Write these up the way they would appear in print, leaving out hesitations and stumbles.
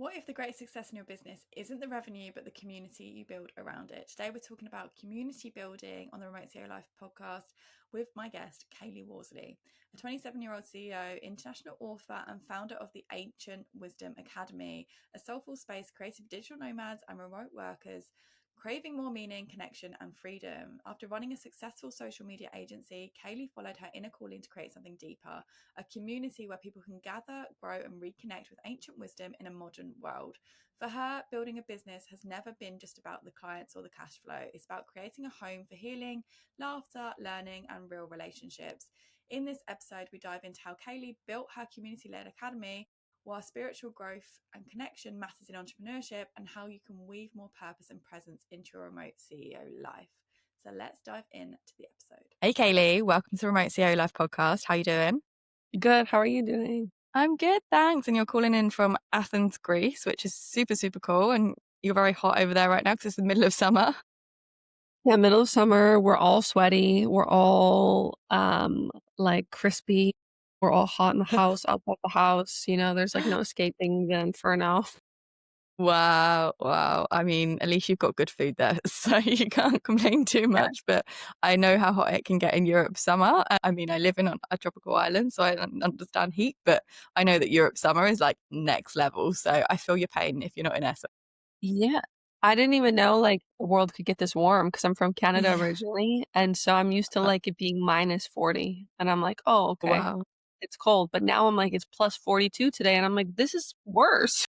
What if the greatest success in your business isn't the revenue, but the community you build around it? Today, we're talking about community building on the Remote CEO Life podcast with my guest, Kai Lee Worsley, a 27-year-old CEO, international author, and founder of the Ancient Wisdom Academy, a soulful space created for digital nomads and remote workers craving more meaning, connection, and freedom. After running a successful social media agency, Kai Lee followed her inner calling to create something deeper, a community where people can gather, grow, and reconnect with ancient wisdom in a modern world. For her, building a business has never been just about the clients or the cash flow. It's about creating a home for healing, laughter, learning, and real relationships. In this episode, we dive into how Kai Lee built her community-led academy, why spiritual growth and connection matters in entrepreneurship, and how you can weave more purpose and presence into your remote CEO life. So let's dive into the episode. Hey, Kai Lee, welcome to the Remote CEO Life podcast. How you doing? Good. How are you doing? I'm good, thanks. And you're calling in from Athens, Greece, which is super, super cool. And you're very hot over there right now because it's the middle of summer. Yeah, middle of summer. We're all sweaty. We're all like crispy. We're all hot in the house, outside the house. There's like no escaping the inferno. Wow. I mean, at least you've got good food there, so you can't complain too much. But I know how hot it can get in Europe summer. I mean, I live in a tropical island, so I don't understand heat, but I know that Europe summer is like next level. So I feel your pain if you're not in Essex. Yeah. I didn't even know like the world could get this warm because I'm from Canada Yeah. originally. And so I'm used to like it being minus 40. And I'm like, oh, okay. Wow. It's cold. But now I'm like, it's plus 42 today. And I'm like, this is worse.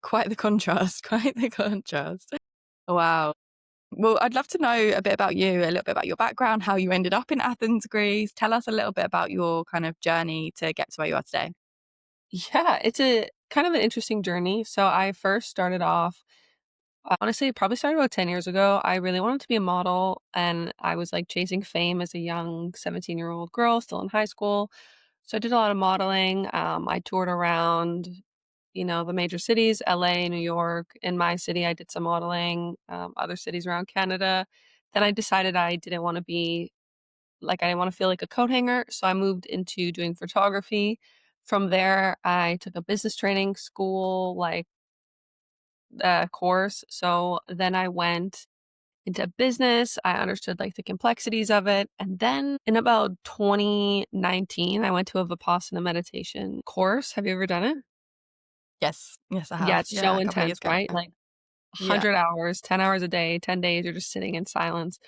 Quite the contrast. Quite the contrast. Wow. Well, I'd love to know a bit about you, a little bit about your background, how you ended up in Athens, Greece. Tell us a little bit about your kind of journey to get to where you are today. Yeah, it's a kind of an interesting journey. So I first started off, honestly, it probably started about 10 years ago. I really wanted to be a model and I was like chasing fame as a young 17-year-old girl still in high school. So I did a lot of modeling. I toured around, the major cities, LA, New York. In my city, I did some modeling, other cities around Canada. Then I decided I didn't want to be like, I didn't want to feel like a coat hanger. So I moved into doing photography. From there, I took a business training school, like course. So then I went into business. I understood like the complexities of it. And then in about 2019, I went to a Vipassana meditation course. Have you ever done it? Yes, I Yeah, have. it's Yeah, so a couple of years intense, ago. right? Like Yeah, 100 hours, 10 hours a day, 10 days, you're just sitting in silence.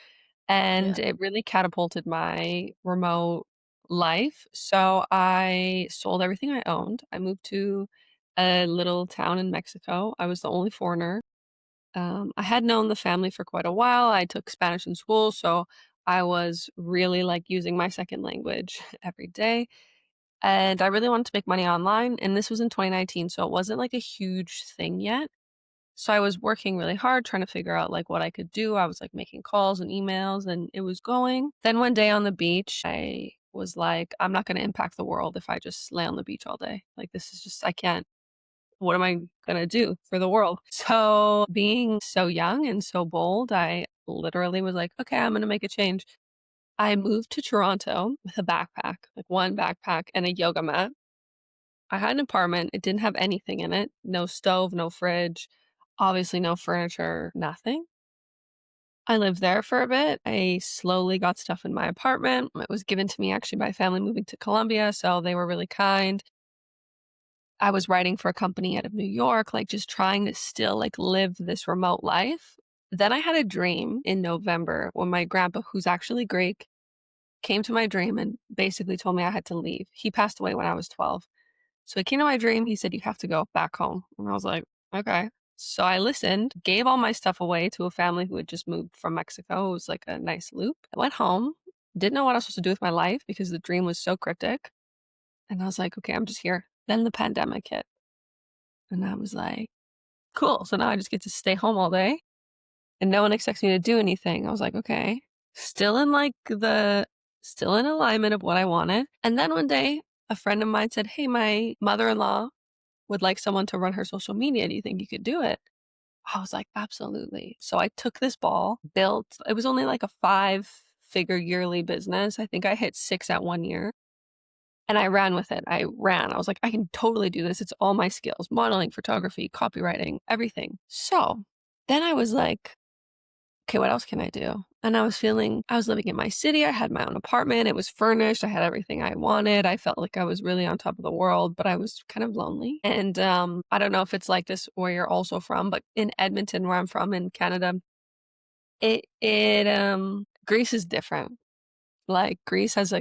And yeah. it really catapulted my remote life. So I sold everything I owned. I moved to a little town in Mexico. I was the only foreigner. I had known the family for quite a while. I took Spanish in school, so I was really like using my second language every day. And I really wanted to make money online. And this was in 2019, so it wasn't like a huge thing yet. So I was working really hard trying to figure out like what I could do. I was like making calls and emails and it was going. Then one day on the beach, I was like, I'm not going to impact the world if I just lay on the beach all day. Like this is just, I can't. What am I going to do for the world? So being so young and so bold, I literally was like, okay, I'm going to make a change. I moved to Toronto with a backpack, like one backpack and a yoga mat. I had an apartment. It didn't have anything in it. No stove, no fridge, obviously no furniture, nothing. I lived there for a bit. I slowly got stuff in my apartment. It was given to me actually by family moving to Colombia, so they were really kind. I was writing for a company out of New York, like just trying to still like live this remote life. Then I had a dream in November when my grandpa, who's actually Greek, came to my dream and basically told me I had to leave. He passed away when I was 12. So he came to my dream. He said, you have to go back home. And I was like, okay. So I listened, gave all my stuff away to a family who had just moved from Mexico. It was like a nice loop. I went home, didn't know what I was supposed to do with my life because the dream was so cryptic. And I was like, okay, I'm just here. Then the pandemic hit. And I was like, cool. So now I just get to stay home all day and no one expects me to do anything. I was like, okay, still in still in alignment of what I wanted. And then one day a friend of mine said, hey, my mother-in-law would like someone to run her social media. Do you think you could do it? I was like, absolutely. So I took this ball, built, it was only like a 5-figure yearly business. I think I hit 6 at one year. And I ran with it. I ran. I was like, I can totally do this. It's all my skills, modeling, photography, copywriting, everything. So then I was like, okay, what else can I do? And I was living in my city. I had my own apartment. It was furnished. I had everything I wanted. I felt like I was really on top of the world, but I was kind of lonely. And I don't know if it's like this where you're also from, but in Edmonton, where I'm from in Canada, Greece is different. Like Greece has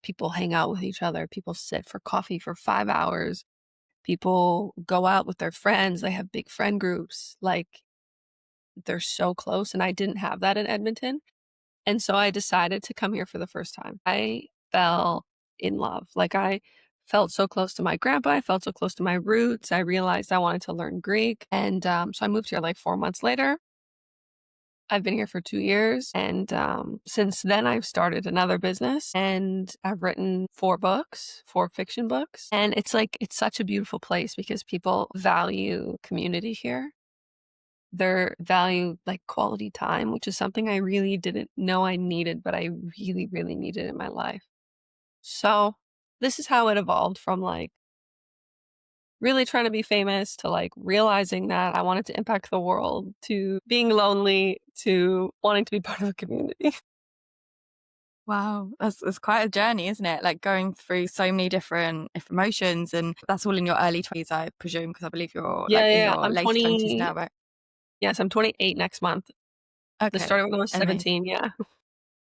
people hang out with each other. People sit for coffee for 5 hours. People go out with their friends. They have big friend groups. Like they're so close. And I didn't have that in Edmonton. And so I decided to come here for the first time. I fell in love. Like I felt so close to my grandpa. I felt so close to my roots. I realized I wanted to learn Greek. And so I moved here like 4 months later. I've been here for 2 years. And since then, I've started another business and I've written 4 books, 4 fiction books. And it's such a beautiful place because people value community here. They value like quality time, which is something I really didn't know I needed, but I really, really needed in my life. So this is how it evolved from like really trying to be famous to like realizing that I wanted to impact the world to being lonely to wanting to be part of a community. Wow, that's quite a journey, isn't it? Like going through so many different emotions, and that's all in your early 20s, I presume, because I believe you're Yeah, like in yeah, yeah. your I'm later 20s 20. now, right? Yes, I'm 28 next month. This Okay, started when I was amazing. 17. Yeah.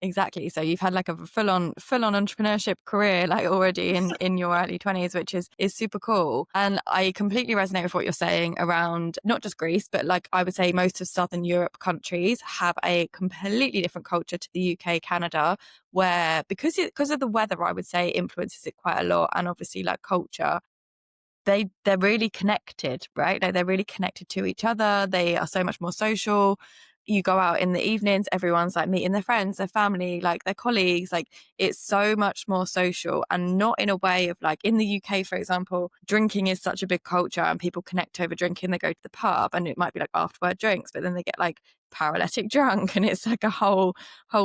Exactly. So you've had like a full on entrepreneurship career like already in your early 20s, which is super cool. And I completely resonate with what you're saying around not just Greece, but like I would say most of Southern Europe countries have a completely different culture to the UK, Canada, where because of the weather, I would say influences it quite a lot, and obviously like culture. They're really connected, right? Like they're really connected to each other. They are so much more social. You go out in the evenings, everyone's like meeting their friends, their family, like their colleagues. Like it's so much more social, and not in a way of like in the UK, for example, drinking is such a big culture and people connect over drinking. They go to the pub and it might be like afterward drinks, but then they get like paralytic drunk and it's like a whole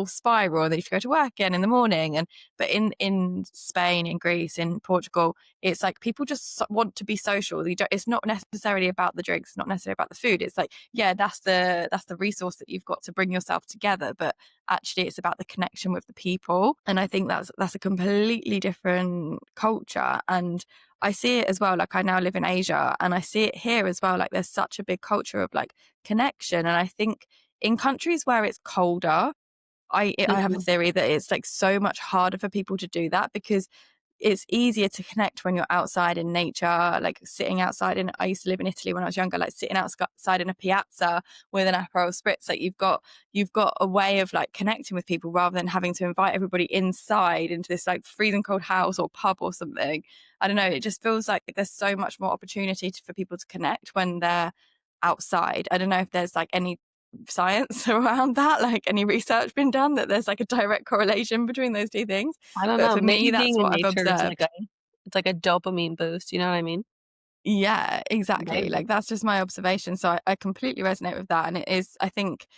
spiral. And then you have to go to work again in the morning. And but in Spain, in Greece, in Portugal, it's like people just want to be social. It's not necessarily about the drinks, it's not necessarily about the food. It's like, yeah, that's the resource that you've got to bring yourself together, but actually it's about the connection with the people. And I think that's a completely different culture. And I see it as well. Like I now live in Asia and I see it here as well. Like there's such a big culture of like connection. And I think in countries where it's colder, I have a Mhm. theory that it's like so much harder for people to do that because it's easier to connect when you're outside in nature, like sitting outside. And I used to live in Italy when I was younger, like sitting outside in a piazza with an Aperol Spritz. Like you've got a way of like connecting with people rather than having to invite everybody inside into this like freezing cold house or pub or something. I don't know. It just feels like there's so much more opportunity for people to connect when they're outside. I don't know if there's like any science around that, like any research been done that there's like a direct correlation between those two things, I don't but know. for me Maybe that's being in what I've nature is observed. it's like a dopamine boost. You know what I mean? Yeah, exactly, Maybe. like that's just my observation. So I completely resonate with that, and it is, I think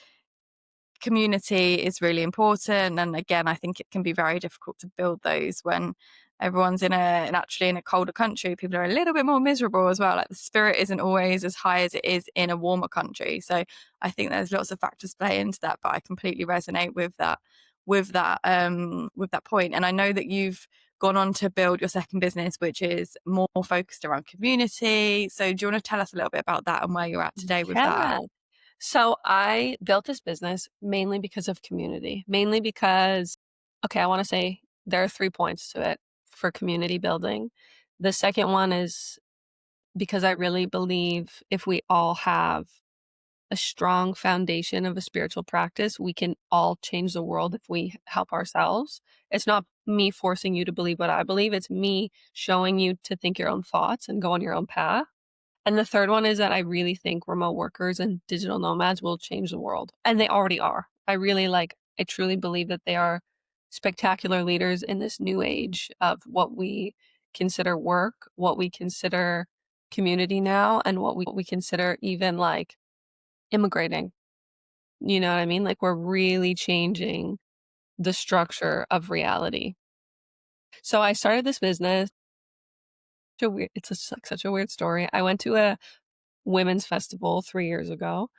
community is really important. And again, I think it can be very difficult to build those when everyone's actually in a colder country. People are a little bit more miserable as well. Like the spirit isn't always as high as it is in a warmer country. So I think there's lots of factors play into that, but I completely resonate with that point. And I know that you've gone on to build your second business, which is more focused around community. So do you want to tell us a little bit about that and where you're at today with that? Yeah. So I built this business mainly because of community, mainly because, okay, I want to say there are 3 points to it for community building. The second one is because I really believe if we all have a strong foundation of a spiritual practice, we can all change the world if we help ourselves. It's not me forcing you to believe what I believe, it's me showing you to think your own thoughts and go on your own path. And the third one is that I really think remote workers and digital nomads will change the world. And they already are. I truly believe that they are spectacular leaders in this new age of what we consider work, what we consider community now, and what we consider even like immigrating. You know what I mean? Like we're really changing the structure of reality. So I started this business. It's such a weird story. I went to a women's festival 3 years ago,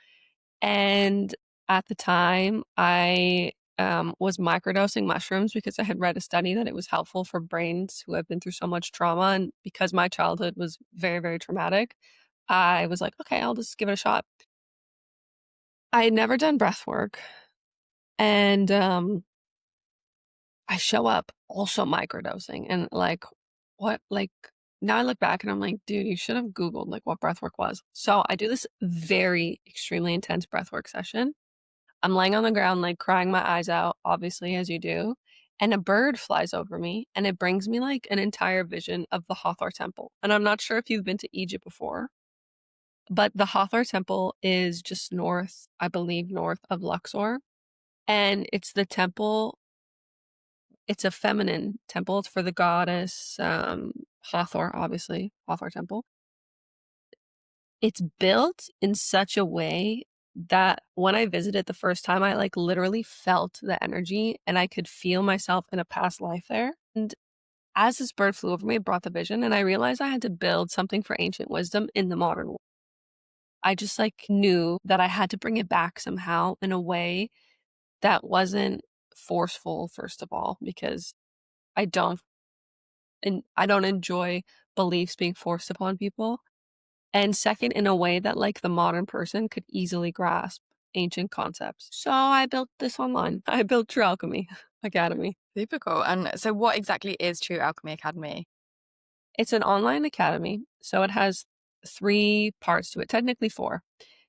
and at the time, I was microdosing mushrooms because I had read a study that it was helpful for brains who have been through so much trauma. And because my childhood was very, very traumatic, I was like, okay, I'll just give it a shot. I had never done breath work, and I show up also microdosing, and like, what, like, now I look back and I'm like, dude, you should have Googled like what breathwork was. So I do this very extremely intense breathwork session. I'm laying on the ground, like crying my eyes out, obviously, as you do. And a bird flies over me and it brings me like an entire vision of the Hathor Temple. And I'm not sure if you've been to Egypt before, but the Hathor Temple is just north, I believe, north of Luxor. And it's the temple, it's a feminine temple. It's for the goddess Hathor, obviously, Hathor Temple. It's built in such a way that when I visited the first time, I like literally felt the energy and I could feel myself in a past life there. And as this bird flew over me, it brought the vision, and I realized I had to build something for ancient wisdom in the modern world. I just like knew that I had to bring it back somehow in a way that wasn't forceful, first of all, because I don't and I don't enjoy beliefs being forced upon people. And second, in a way that like the modern person could easily grasp ancient concepts. So I built this online. I built True Alchemy Academy. Super cool. And so, what exactly is True Alchemy Academy? It's an online academy. So it has 3 parts to it, technically 4.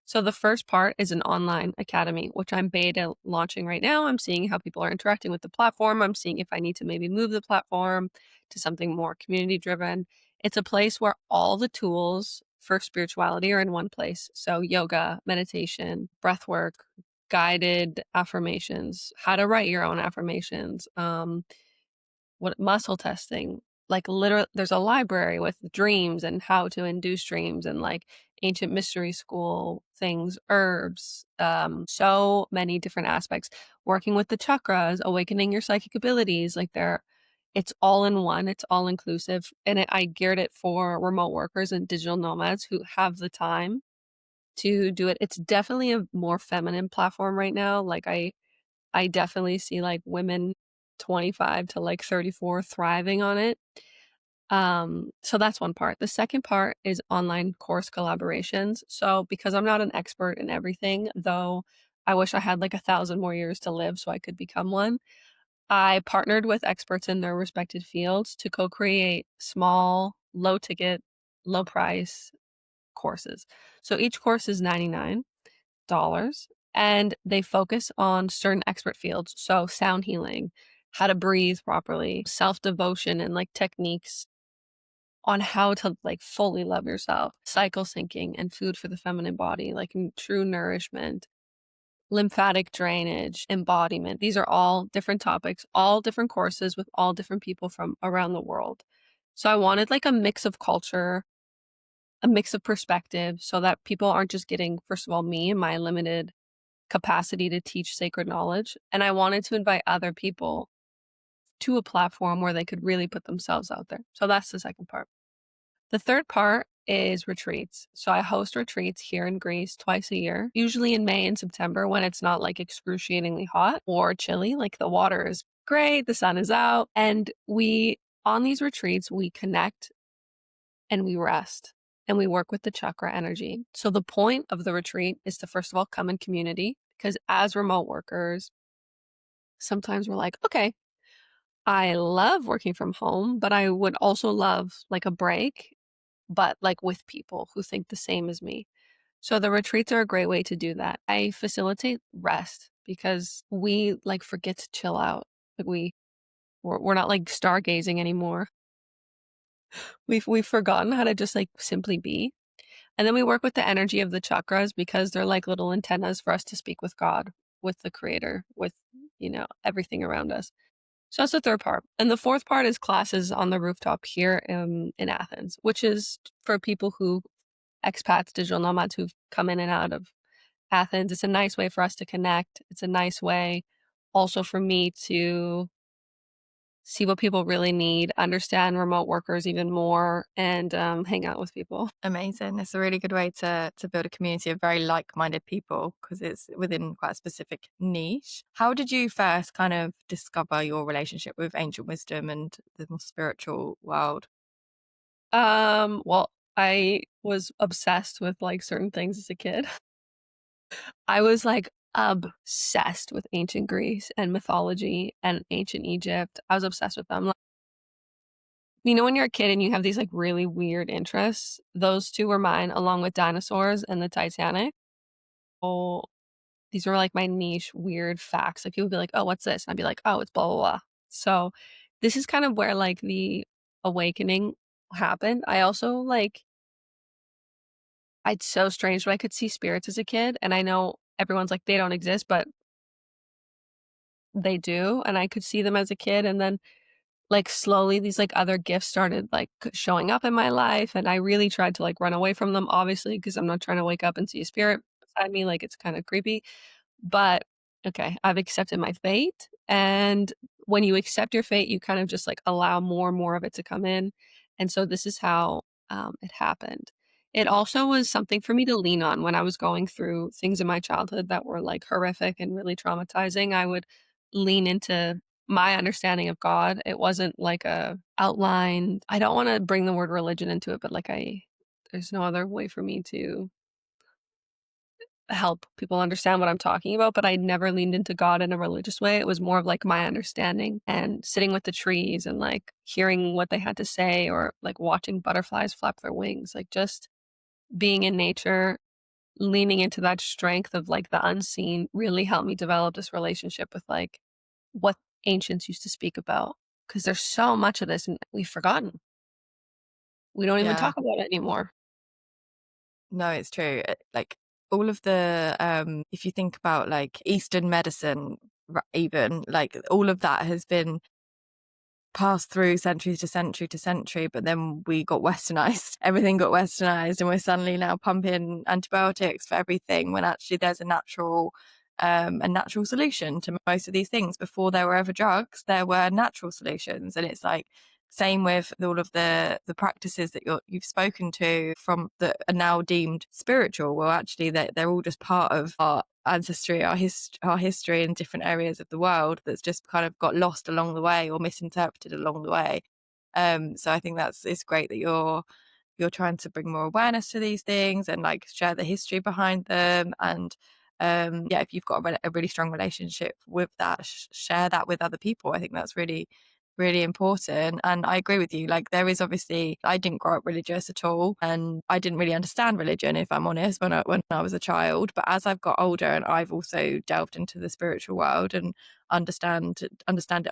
So the first part is an online academy, which I'm beta launching right now. I'm seeing how people are interacting with the platform. I'm seeing if I need to maybe move the platform to something more community driven. It's a place where all the tools for spirituality are in one place. So yoga, meditation, breath work, guided affirmations, how to write your own affirmations, what muscle testing, like literally there's a library with dreams and how to induce dreams and like ancient mystery school things, herbs, so many different aspects, working with the chakras, awakening your psychic abilities, like it's all in one, it's all inclusive. And I geared it for remote workers and digital nomads who have the time to do it. It's definitely a more feminine platform right now. Like I definitely see like women 25 to like 34 thriving on it. So that's one part. The second part is online course collaborations. So because I'm not an expert in everything, though I wish I had like 1,000 more years to live so I could become one, I partnered with experts in their respected fields to co-create small, low ticket, low price courses. So each course is $99 and they focus on certain expert fields. So sound healing, how to breathe properly, self-devotion and like techniques on how to like fully love yourself, cycle syncing and food for the feminine body, like true nourishment, lymphatic drainage, embodiment. These are all different topics, all different courses with all different people from around the world. So I wanted like a mix of culture, a mix of perspective so that people aren't just getting, first of all, me and my limited capacity to teach sacred knowledge. And I wanted to invite other people to a platform where they could really put themselves out there. So that's the second part. The third part is retreats. So I host retreats here in Greece twice a year, usually in May and September when it's not like excruciatingly hot or chilly. Like the water is great, the sun is out. And on these retreats, we connect and we rest and we work with the chakra energy. So the point of the retreat is to, first of all, come in community because as remote workers, sometimes we're like, okay, I love working from home, but I would also love like a break, but like with people who think the same as me. So the retreats are a great way to do that. I facilitate rest because we like forget to chill out. Like we're not like stargazing anymore. We've forgotten how to just like simply be. And then we work with the energy of the chakras because they're like little antennas for us to speak with God, with the creator, with, everything around us. So that's the third part. And the fourth part is classes on the rooftop here in Athens, which is for people expats, digital nomads who've come in and out of Athens. It's a nice way for us to connect. It's a nice way also for me to see what people really need, understand remote workers even more, and hang out with people. Amazing. It's a really good way to build a community of very like-minded people because it's within quite a specific niche. How did you first kind of discover your relationship with ancient wisdom and the more spiritual world? Well, I was obsessed with like certain things as a kid. I was like obsessed with ancient Greece and mythology and ancient Egypt. I was obsessed with them. Like, when you're a kid and you have these like really weird interests, those two were mine, along with dinosaurs and the Titanic. Oh, these were like my niche weird facts. Like people would be like, "Oh, what's this?" And I'd be like, "Oh, it's blah blah blah." So this is kind of where like the awakening happened. I also like it's so strange, but I could see spirits as a kid, and I know everyone's like they don't exist, but they do, and I could see them as a kid, and then like slowly these like other gifts started like showing up in my life, and I really tried to like run away from them, obviously, because I'm not trying to wake up and see a spirit beside me. Like it's kind of creepy. But okay, I've accepted my fate. And when you accept your fate, you kind of just like allow more and more of it to come in. And so this is how it happened. It also was something for me to lean on when I was going through things in my childhood that were like horrific and really traumatizing. I would lean into my understanding of God. It wasn't like a outline. I don't want to bring the word religion into it, but like there's no other way for me to help people understand what I'm talking about, but I never leaned into God in a religious way. It was more of like my understanding and sitting with the trees and like hearing what they had to say or like watching butterflies flap their wings, like just being in nature, leaning into that strength of like the unseen really helped me develop this relationship with like what ancients used to speak about. Cause there's so much of this and we've forgotten. We don't even Yeah. talk about it anymore. No, it's true. Like all of the if you think about like Eastern medicine, even like all of that has been passed through century to century to century, but then we got westernized. Everything got westernized, and we're suddenly now pumping antibiotics for everything when actually there's a natural solution to most of these things. Before there were ever drugs, there were natural solutions, and it's like same with all of the practices that you've spoken to from that are now deemed spiritual. Well, actually, they're all just part of our ancestry, our history in different areas of the world that's just kind of got lost along the way or misinterpreted along the way. So I think it's great that you're trying to bring more awareness to these things and like share the history behind them. And yeah, if you've got a really strong relationship with that, share that with other people. I think that's really really important. And I agree with you, like there is obviously, I didn't grow up religious at all and I didn't really understand religion, if I'm honest, when I was a child. But as I've got older and I've also delved into the spiritual world and understand it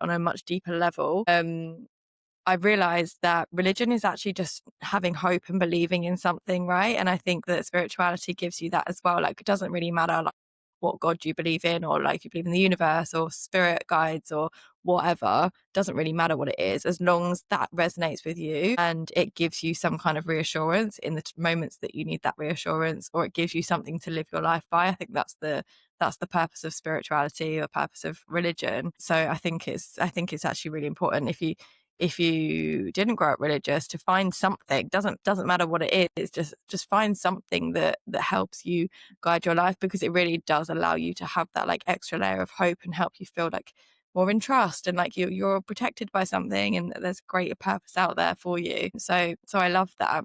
on a much deeper level, I've realized that religion is actually just having hope and believing in something, right? And I think that spirituality gives you that as well. Like it doesn't really matter like what God you believe in, or like you believe in the universe or spirit guides or whatever. Doesn't really matter what it is, as long as that resonates with you and it gives you some kind of reassurance in the moments that you need that reassurance, or it gives you something to live your life by. I think that's the purpose of spirituality or purpose of religion. So I think it's actually really important if you didn't grow up religious to find something. Doesn't matter what it is, just find something that helps you guide your life, because it really does allow you to have that like extra layer of hope and help you feel like more in trust and like you're protected by something and there's greater purpose out there for you. So I love that.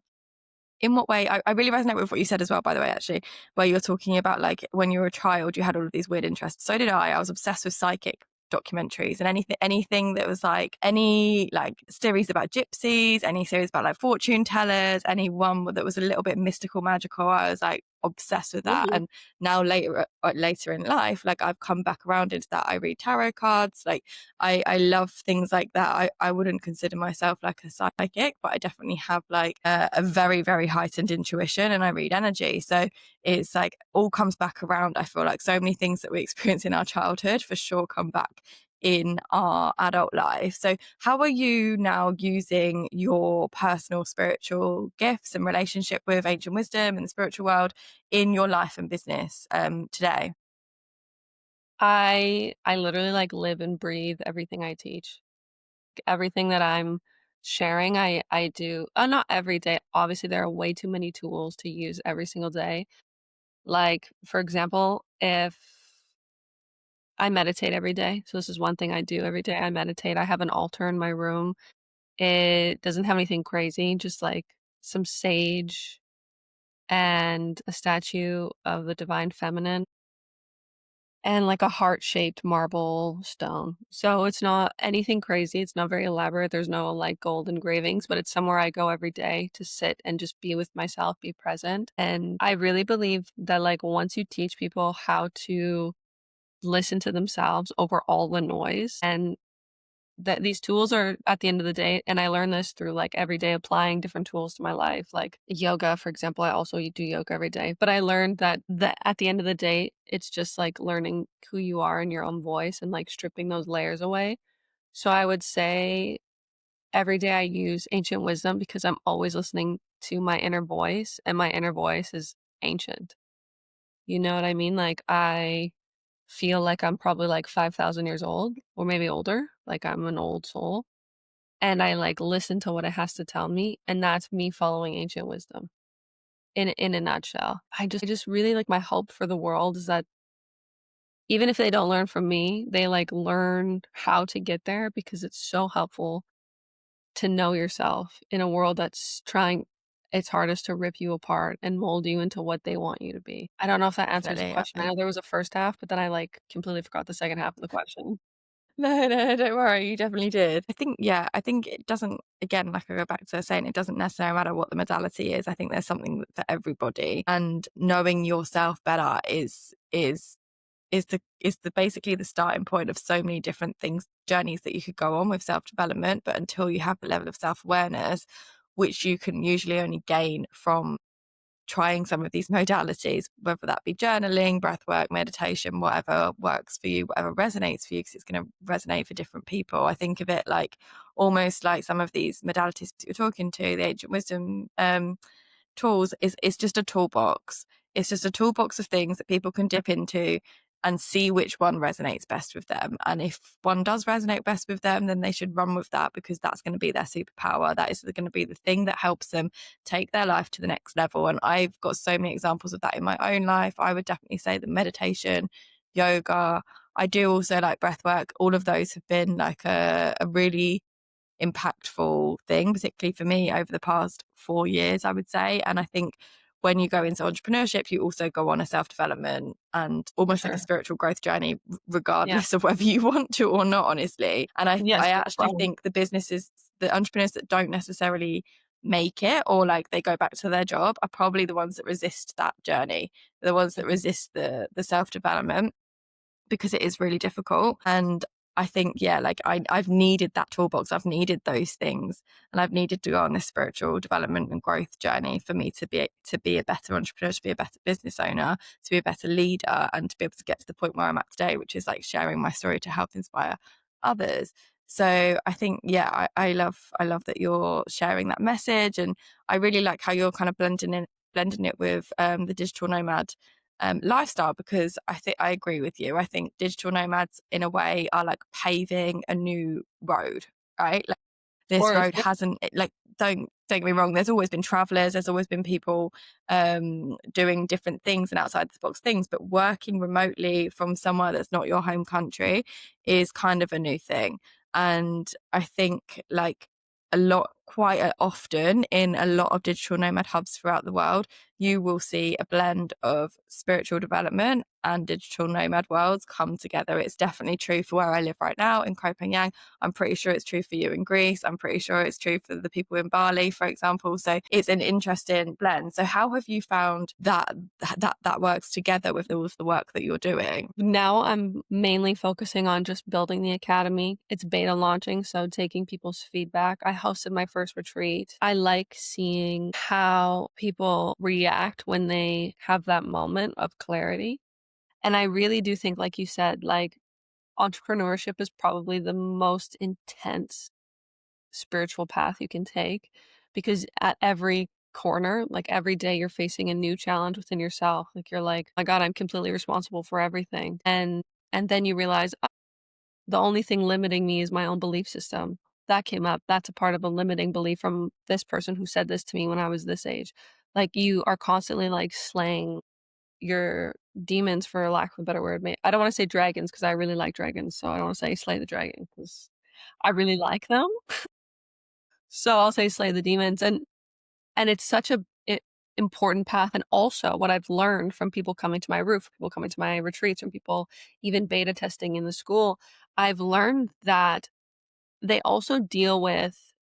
In what way? I really resonate with what you said as well, by the way, actually, where you're talking about like when you were a child, you had all of these weird interests. So did I. I was obsessed with psychic documentaries and anything that was like any like series about gypsies, any series about like fortune tellers, any one that was a little bit mystical, magical. I was like obsessed with that. Mhm. And now later in life, like I've come back around into that. I read tarot cards. Like I love things like that. I wouldn't consider myself like a psychic, but I definitely have like a very, very heightened intuition and I read energy. So it's like all comes back around. I feel like so many things that we experience in our childhood for sure come back in our adult life. So how are you now using your personal spiritual gifts and relationship with ancient wisdom and the spiritual world in your life and business today? I literally like live and breathe everything I teach. Everything that I'm sharing, I do not every day. Obviously, there are way too many tools to use every single day. Like, for example, if I meditate every day, so this is one thing I do every day, I meditate. I have an altar in my room. It doesn't have anything crazy, just, like, some sage and a statue of the divine feminine and, like, a heart-shaped marble stone. So it's not anything crazy, it's not very elaborate, there's no, like, gold engravings, but it's somewhere I go every day to sit and just be with myself, be present, and I really believe that, like, once you teach people how to listen to themselves over all the noise, and that these tools are at the end of the day, and I learned this through, like, every day applying different tools to my life, like yoga, for example. I also do yoga every day, but I learned that at the end of the day, it's just, like, learning who you are in your own voice and, like, stripping those layers away. So I would say every day I use ancient wisdom because I'm always listening to my inner voice, and my inner voice is ancient. You know what I mean? Like, I feel like I'm probably, like, 5,000 years old or maybe older, like, I'm an old soul, and I, like, listen to what it has to tell me, and that's me following ancient wisdom in a nutshell. I just really like, my hope for the world is that even if they don't learn from me, they, like, learn how to get there because it's so helpful to know yourself in a world that's trying its hardest to rip you apart and mold you into what they want you to be. I don't know if that answers the Definitely. question. I know there was a first half, but then I, like, completely forgot the second half of the question. No, no, don't worry, you definitely did. I think, yeah, I think it doesn't, again, like I go back to saying, it doesn't necessarily matter what the modality is. I think there's something for everybody, and knowing yourself better is the basically the starting point of so many different things, journeys that you could go on with self-development. But until you have the level of self-awareness, which you can usually only gain from trying some of these modalities, whether that be journaling, breath work, meditation, whatever works for you, whatever resonates for you, because it's going to resonate for different people. I think of it like almost like some of these modalities that you're talking to, the ancient wisdom tools, is just a toolbox. It's just a toolbox of things that people can dip into and see which one resonates best with them. And if one does resonate best with them, then they should run with that, because that's going to be their superpower. That is going to be the thing that helps them take their life to the next level. And I've got so many examples of that in my own life. I would definitely say that meditation, yoga, I do also like breath work. All of those have been like a really impactful thing, particularly for me over the past 4 years, I would say. And I think when you go into entrepreneurship, you also go on a self-development and For almost like a sure. spiritual growth journey, Yeah. regardless of whether you want to or not, honestly. And I Yes, no actually problem. think the entrepreneurs that don't necessarily make it, or like they go back to their job, are probably the ones that resist that journey, the ones that Mhm. resist the self-development, because it is really difficult. And I think, yeah, like I've needed that toolbox. I've needed those things, and I've needed to go on this spiritual development and growth journey for me to be a better entrepreneur, to be a better business owner, to be a better leader, and to be able to get to the point where I'm at today, which is like sharing my story to help inspire others. So I think, yeah, I love that you're sharing that message, and I really like how you're kind of blending it with the digital nomad lifestyle, because I think I agree with you. I think digital nomads, in a way, are like paving a new road, right? Like, Of this course, road yeah, hasn't, like, don't get me wrong, there's always been travelers, there's always been people doing different things and outside the box things, but working remotely from somewhere that's not your home country is kind of a new thing. And I think, like, quite often in a lot of digital nomad hubs throughout the world, you will see a blend of spiritual development and digital nomad worlds come together. It's definitely true for where I live right now in Copenhagen. I'm pretty sure it's true for you in Greece. I'm pretty sure it's true for the people in Bali, for example. So it's an interesting blend. So how have you found that works together with all of the work that you're doing? now I'm mainly focusing on just building the academy. It's beta launching, so taking people's feedback. I hosted my first retreat. I like seeing how people react when they have that moment of clarity. And I really do think, like you said, like entrepreneurship is probably the most intense spiritual path you can take because at every corner, like every day you're facing a new challenge within yourself. Like you're like, "My God, I'm completely responsible for everything." And then you realize the only thing limiting me is my own belief system. that came up. That's a part of a limiting belief from this person who said this to me when I was this age. Like, you are constantly, like, slaying your demons, for lack of a better word. I don't wanna say dragons because I really like dragons, so I don't wanna say slay the dragon because I really like them. So I'll say slay the demons, and it's such a important path, and also what I've learned from people coming to my roof, people coming to my retreats, from people even beta testing in the school, I've learned that they also deal with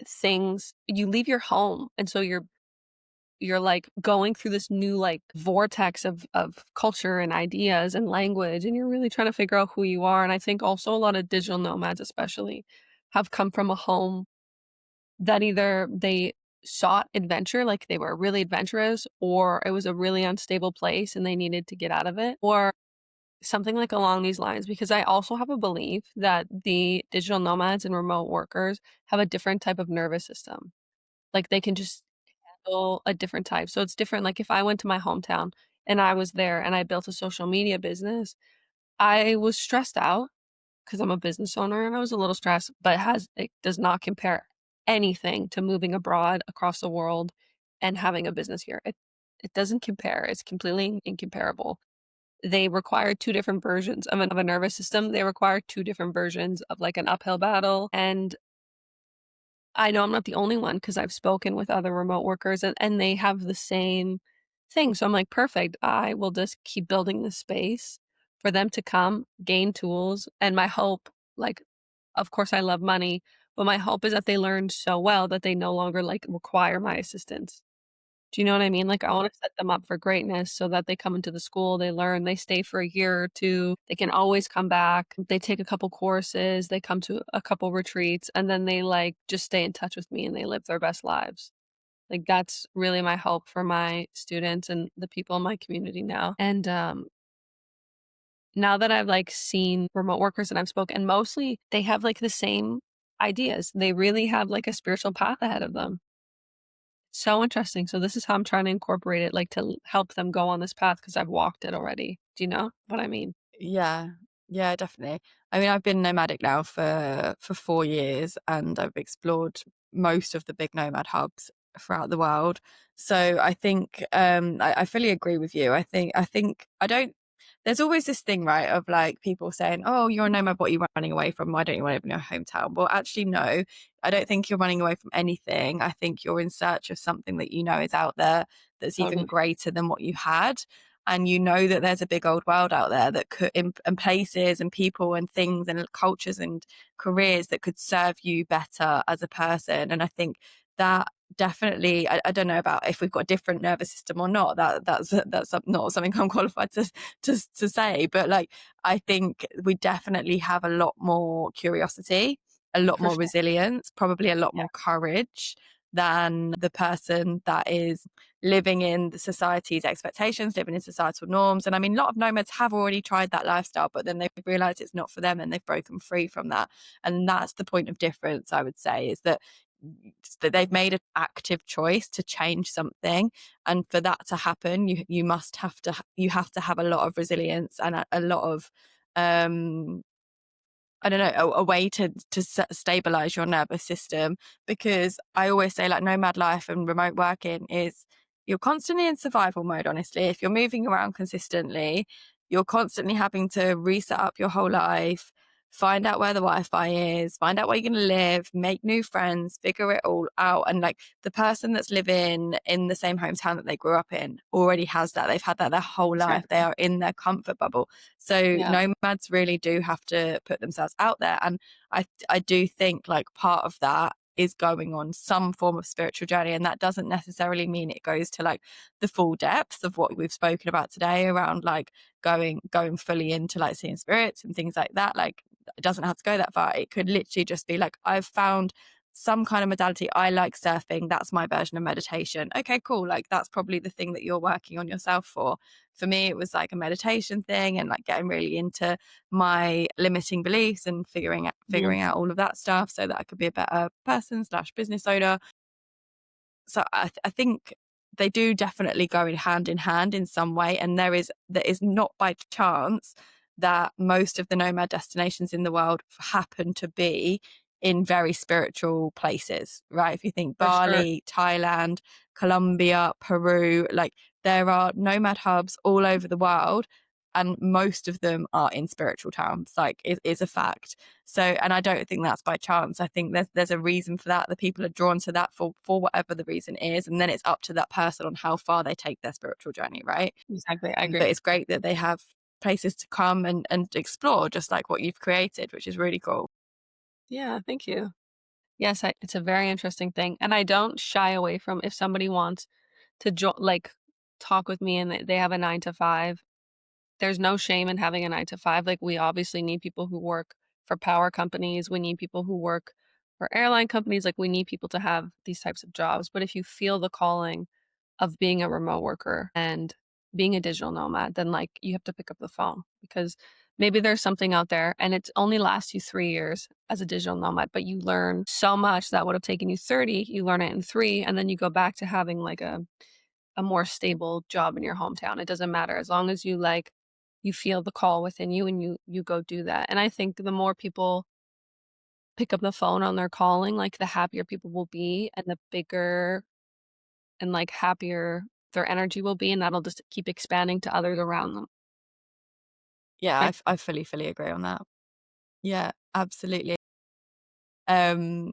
things. You leave your home, and so you're, like, going through this new, like, vortex of culture and ideas and language, and you're really trying to figure out who you are, and I think also a lot of digital nomads especially have come from a home that either they sought adventure, like they were really adventurous, or it was a really unstable place and they needed to get out of it, or something like along these lines. Because I also have a belief that the digital nomads and remote workers have a different type of nervous system. Like they can just handle a different type. So it's different. Like if I went to my hometown and I was there and I built a social media business, I was stressed out because I'm a business owner and I was a little stressed, but it does not compare anything to moving abroad across the world and having a business here. It doesn't compare. It's completely incomparable. They require two different versions of a nervous system. They require two different versions of like an uphill battle. And I know I'm not the only one because I've spoken with other remote workers and they have the same thing. So I'm like, perfect. I will just keep building this space for them to come, gain tools. And my hope, like, of course, I love money, but my hope is that they learn so well that they no longer like require my assistance. Do you know what I mean? Like, I wanna set them up for greatness so that they come into the school, they learn, they stay for a year or 2, they can always come back, they take a couple courses, they come to a couple retreats, and then they, like, just stay in touch with me and they live their best lives. Like, that's really my hope for my students and the people in my community now. And, now that I've, like, seen remote workers and I've spoken, and mostly they have, like, the same ideas. They really have, like, a spiritual path ahead of them. So interesting. So this is how I'm trying to incorporate it, like, to help them go on this path because 'cause I've walked it already. Do you know what I mean? Yeah. Yeah, definitely. I mean, I've been nomadic now for 4 years, and I've explored most of the big nomad hubs throughout the world. So I think, I fully agree with you. I think I don't there's always this thing, right, of like people saying, "Oh, you're a nomad, what are you running away from? Why don't you want to live in your hometown?" Well, actually, no, I don't think you're running away from anything. I think you're in search of something that you know is out there that's even Totally. greater than what you had. And you know that there's a big old world out there that could, and places and people and things and cultures and careers that could serve you better as a person. And I think that definitely, I don't know about if we've got a different nervous system or not. That's not something I'm qualified to say. But like, I think we definitely have a lot more curiosity, a lot For more sure. resilience, probably a lot Yeah. more courage than the person that is living in the society's expectations, living in societal norms. And I mean, a lot of nomads have already tried that lifestyle, but then they've realized it's not for them and they've broken free from that. And that's the point of difference, I would say, is that they've made an active choice to change something, and for that to happen, you have to have a lot of resilience and a lot of um I don't know, a way to stabilize your nervous system. Because I always say, like, nomad life and remote working is, you're constantly in survival mode, honestly. If you're moving around consistently, you're constantly having to reset up your whole life, find out where the Wi-Fi is, find out where you're going to live, make new friends, figure it all out. And like, the person that's living in the same hometown that they grew up in already has that. They've had that their whole life. They Exactly. are in their comfort bubble. So Yeah. nomads really do have to put themselves out there. And I do think like part of that is going on some form of spiritual journey. And that doesn't necessarily mean it goes to like the full depth of what we've spoken about today around like going fully into like seeing spirits and things like that. Like, it doesn't have to go that far. It could literally just be like, I've found some kind of modality. I like surfing. That's my version of meditation. Okay, cool. Like, that's probably the thing that you're working on yourself for. For me, it was like a meditation thing and like getting really into my limiting beliefs and Mhm. figuring out all of that stuff so that I could be a better person slash business owner. So I think they do definitely go in hand in some way. And there is not by chance that most of the nomad destinations in the world happen to be in very spiritual places, right? If you think For sure. Bali, Thailand, Colombia, Peru, like there are nomad hubs all over the world, and most of them are in spiritual towns. Like it is a fact. So, and I don't think that's by chance. I think there's a reason for that. The people are drawn to that for whatever the reason is, and then it's up to that person on how far they take their spiritual journey, right? Exactly. I But agree. it's great that they have places to come and explore, just like what you've created, which is really cool. Yeah, thank you. Yes, it's a very interesting thing, and I don't shy away from if somebody wants to like talk with me and they have a 9 to 5. There's no shame in having a 9 to 5. Like we obviously need people who work for power companies. We need people who work for airline companies. Like we need people to have these types of jobs. But if you feel the calling of being a remote worker and being a digital nomad, then like you have to pick up the phone because maybe there's something out there and it only lasts you 3 years as a digital nomad, but you learn so much that would have taken you 30. You learn it in 3, and then you go back to having like a more stable job in your hometown. It doesn't matter as long as you like you feel the call within you and you go do that. And I think the more people pick up the phone on their calling, like the happier people will be and the bigger and like happier their energy will be, and that'll just keep expanding to others around them. Yeah, Right? I fully agree on that. Yeah, absolutely. Um,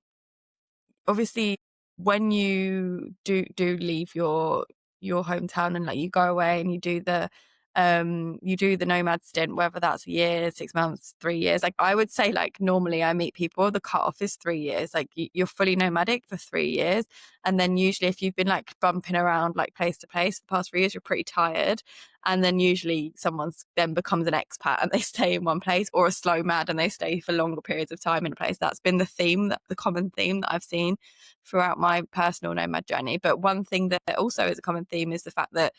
Obviously, when you do leave your hometown and like you go away and you do the nomad stint, whether that's a year, 6 months, 3 years. Like I would say, like normally I meet people, the cutoff is 3 years. Like you're fully nomadic for 3 years, and then usually if you've been like bumping around like place to place the past 3 years, you're pretty tired. And then usually someone's then becomes an expat and they stay in one place, or a slow mad and they stay for longer periods of time in a place. That's been the common theme that I've seen throughout my personal nomad journey. But one thing that also is a common theme is the fact that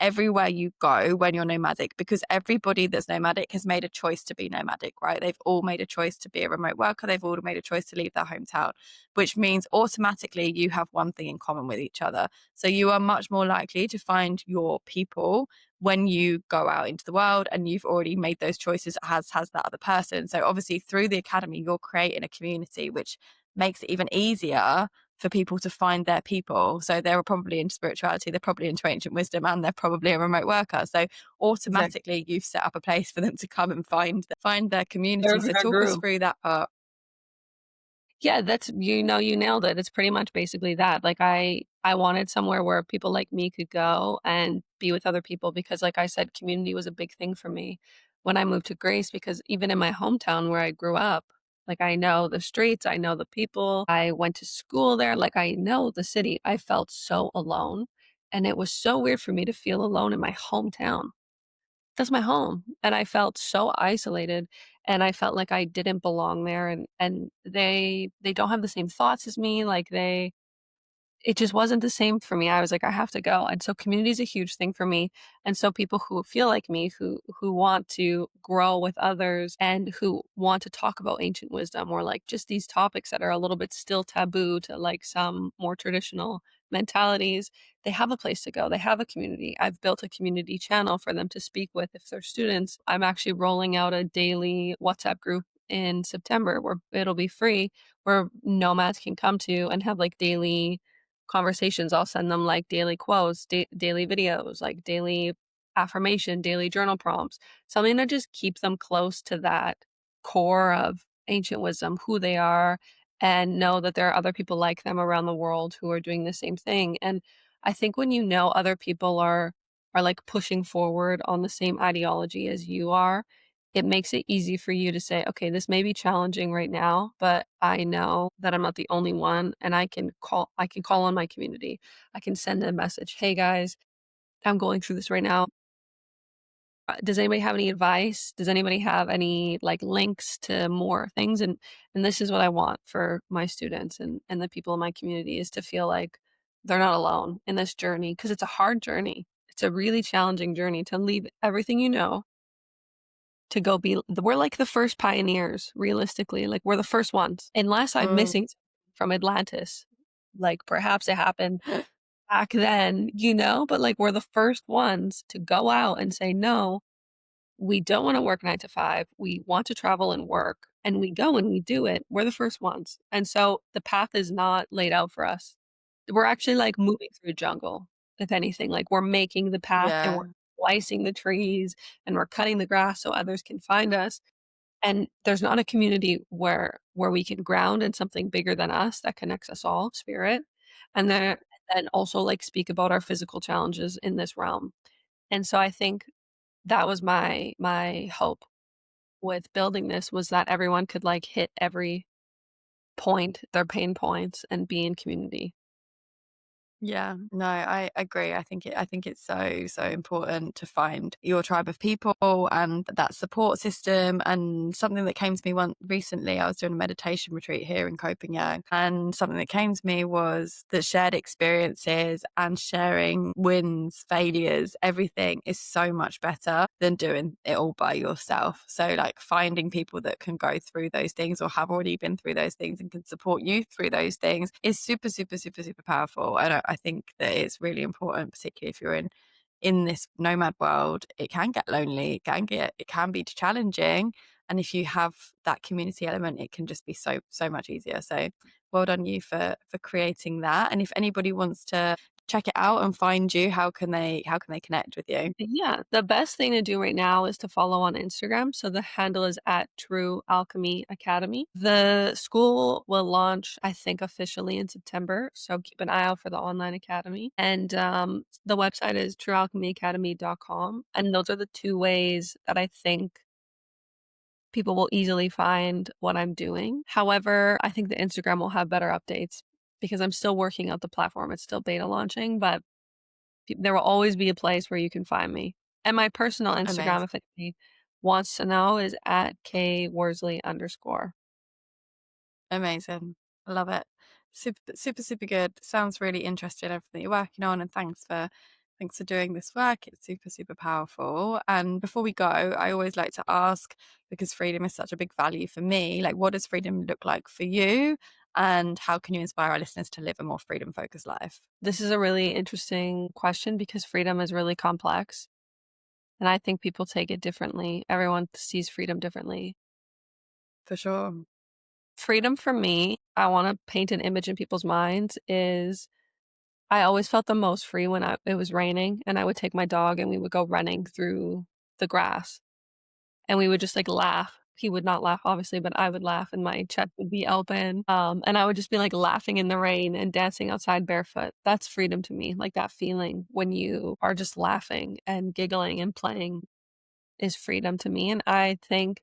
everywhere you go when you're nomadic, because everybody that's nomadic has made a choice to be nomadic, right? They've all made a choice to be a remote worker. They've all made a choice to leave their hometown, which means automatically you have one thing in common with each other. So you are much more likely to find your people when you go out into the world and you've already made those choices, as has that other person. So obviously through the academy, you're creating a community, which makes it even easier for people to find their people. So they're probably into spirituality, they're probably into ancient wisdom, and they're probably a remote worker. So Exactly. automatically you've set up a place for them to come and find their community. So Their talk us group. through that part. Yeah, that's you nailed it. It's pretty much basically that. Like I wanted somewhere where people like me could go and be with other people because like I said, community was a big thing for me when I moved to Greece because even in my hometown where I grew up, like I know the streets, I know the people. I went to school there, like I know the city. I felt so alone, and it was so weird for me to feel alone in my hometown. That's my home, and I felt so isolated, and I felt like I didn't belong there, and they don't have the same thoughts as me, like, it just wasn't the same for me. I was like, "I have to go," and so community is a huge thing for me, and so people who feel like me, who want to grow with others and who want to talk about ancient wisdom or, like, just these topics that are a little bit still taboo to, like, some more traditional mentalities, they have a place to go. They have a community. I've built a community channel for them to speak with if they're students. I'm actually rolling out a daily WhatsApp group in September where it'll be free, where nomads can come to and have, like, daily conversations. I'll send them like daily quotes, daily videos, like daily affirmation, daily journal prompts, something to just keep them close to that core of ancient wisdom, who they are, and know that there are other people like them around the world who are doing the same thing. And I think when you know other people are like pushing forward on the same ideology as you are, it makes it easy for you to say, okay, this may be challenging right now, but I know that I'm not the only one and I can call on my community. I can send a message. Hey guys, I'm going through this right now. Does anybody have any advice? Does anybody have any like links to more things? And this is what I want for my students and the people in my community is to feel like they're not alone in this journey because it's a hard journey. It's a really challenging journey to leave everything you know to go be we're like the first pioneers, realistically, like, we're the first ones, unless I'm Mm. missing from Atlantis. Like, perhaps it happened back then, but, like, we're the first ones to go out and say, "No, we don't wanna work 9 to 5, we want to travel and work, and we go and we do it, we're the first ones, and so the path is not laid out for us. We're actually, like, moving through a jungle, if anything, like, we're making the path and we're Yeah. slicing the trees and we're cutting the grass so others can find us, and there's not a community where we can ground in something bigger than us that connects us all, spirit, and then also, like, speak about our physical challenges in this realm, and so I think that was my hope with building this was that everyone could, like, hit every point, their pain points, and be in community. Yeah, no, I agree. I think it's so, so important to find your tribe of people and that support system. And something that came to me one recently, I was doing a meditation retreat here in Copenhagen, and something that came to me was that shared experiences and sharing wins, failures, everything is so much better than doing it all by yourself. So like finding people that can go through those things or have already been through those things and can support you through those things is super, super, super, super powerful. And I think that it's really important, particularly if you're in this nomad world. It can get lonely, it can be challenging. And if you have that community element, it can just be so, so much easier. So well done you for creating that. And if anybody wants to check it out and find you, how can they connect with you? Yeah, the best thing to do right now is to follow on Instagram. So the handle is at True Alchemy Academy. The school will launch, I think, officially in September. So keep an eye out for the online academy. And the website is truealchemyacademy.com. And those are the two ways that I think people will easily find what I'm doing. However, I think the Instagram will have better updates because I'm still working out the platform. It's still beta launching, but there will always be a place where you can find me. And my personal Instagram, Amazing. if anybody wants to know, is at @kworsley_. Amazing. I love it. Super, super, super good. Sounds really interesting, everything you're working on, and thanks for doing this work. It's super, super powerful. And before we go, I always like to ask, because freedom is such a big value for me, like what does freedom look like for you? And how can you inspire our listeners to live a more freedom focused life? This is a really interesting question because freedom is really complex, and I think people take it differently. Everyone sees freedom differently. For sure. Freedom for me, I wanna paint an image in people's minds, is I always felt the most free when it was raining, and I would take my dog and we would go running through the grass. And we would just, like, laugh. He would not laugh, obviously, but I would laugh and my chest would be open, and I would just be, like, laughing in the rain and dancing outside barefoot. That's freedom to me, like, that feeling when you are just laughing and giggling and playing is freedom to me, and I think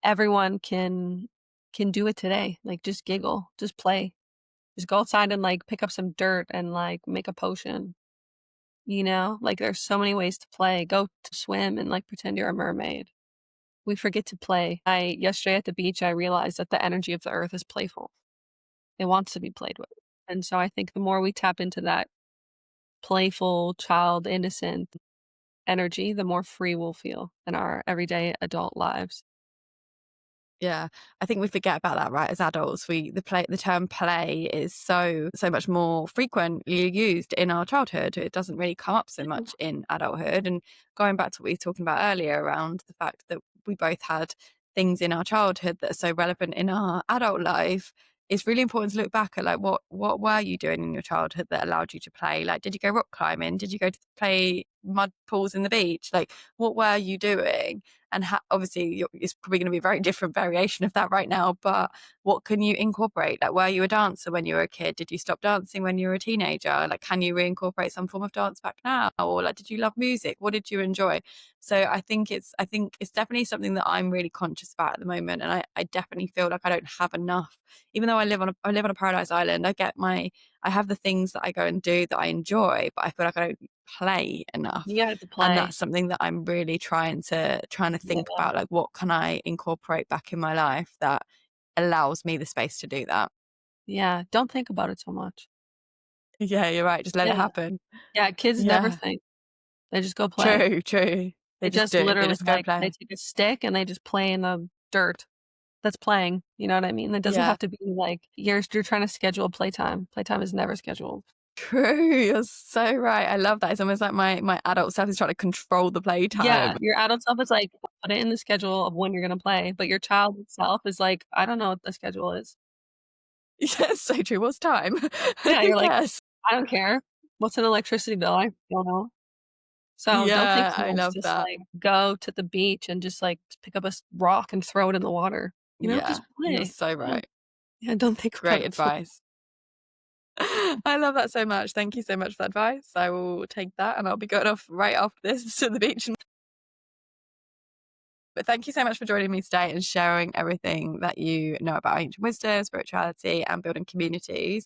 everyone can do it today. Like, just giggle, just play. Just go outside and, like, pick up some dirt and, like, make a potion, you know? Like, there's so many ways to play. Go to swim and, like, pretend you're a mermaid. We forget to play. I yesterday at the beach, I realized that the energy of the earth is playful. It wants to be played with. And so I think the more we tap into that playful, child, innocent energy, the more free we'll feel in our everyday adult lives. Yeah, I think we forget about that, right? As adults, the term play is so much more frequently used in our childhood. It doesn't really come up so much in adulthood. And going back to what we were talking about earlier around the fact that we both had things in our childhood that are so relevant in our adult life, it's really important to look back at like what were you doing in your childhood that allowed you to play? Like, did you go rock climbing? Did you go to play mud pools in the beach? Like, what were you doing? And obviously it's probably going to be a very different variation of that right now, but what can you incorporate? Like, were you a dancer when you were a kid? Did you stop dancing when you were a teenager? Like, can you reincorporate some form of dance back now? Or like, did you love music? What did you enjoy? So I think it's definitely something that I'm really conscious about at the moment, and I definitely feel like I don't have enough. Even though I live on a paradise island, I have the things that I go and do that I enjoy, but I feel like I don't play enough. You got to And play. that's something that I'm really trying to think Yeah. about, like what can I incorporate back in my life that allows me the space to do that. Yeah. Don't think about it so much. Yeah, you're right, just let it Yeah. happen. Yeah. Kids never Yeah, think. They just go play. true, true. They They just just do, they literally just go like they play. take a stick and they just play in the dirt. That's playing, you know what I mean? It doesn't Yeah, have to be like you're trying to schedule playtime. Playtime is never scheduled. True. You're so right. I love that. It's almost like my adult self is trying to control the Yeah, playtime. your adult self is like, put it in the schedule of when you're gonna play, but your child self is like, I don't know what the schedule is. Yeah, so true. What's time? Yeah, Who you're like, cares? I don't care. What's an electricity bill? I don't know. So don't think Yeah, too I much. love Just that. like go to the beach and just like pick up a rock and throw it in the water. Just Yeah, you're play. so Yeah. right. Yeah, don't think about Great it too. advice. I love that so much. Thank you so much for that advice. I will take that and I'll be going off right after this to the beach. But thank you so much for joining me today and sharing everything that you know about ancient wisdom, spirituality, and building communities.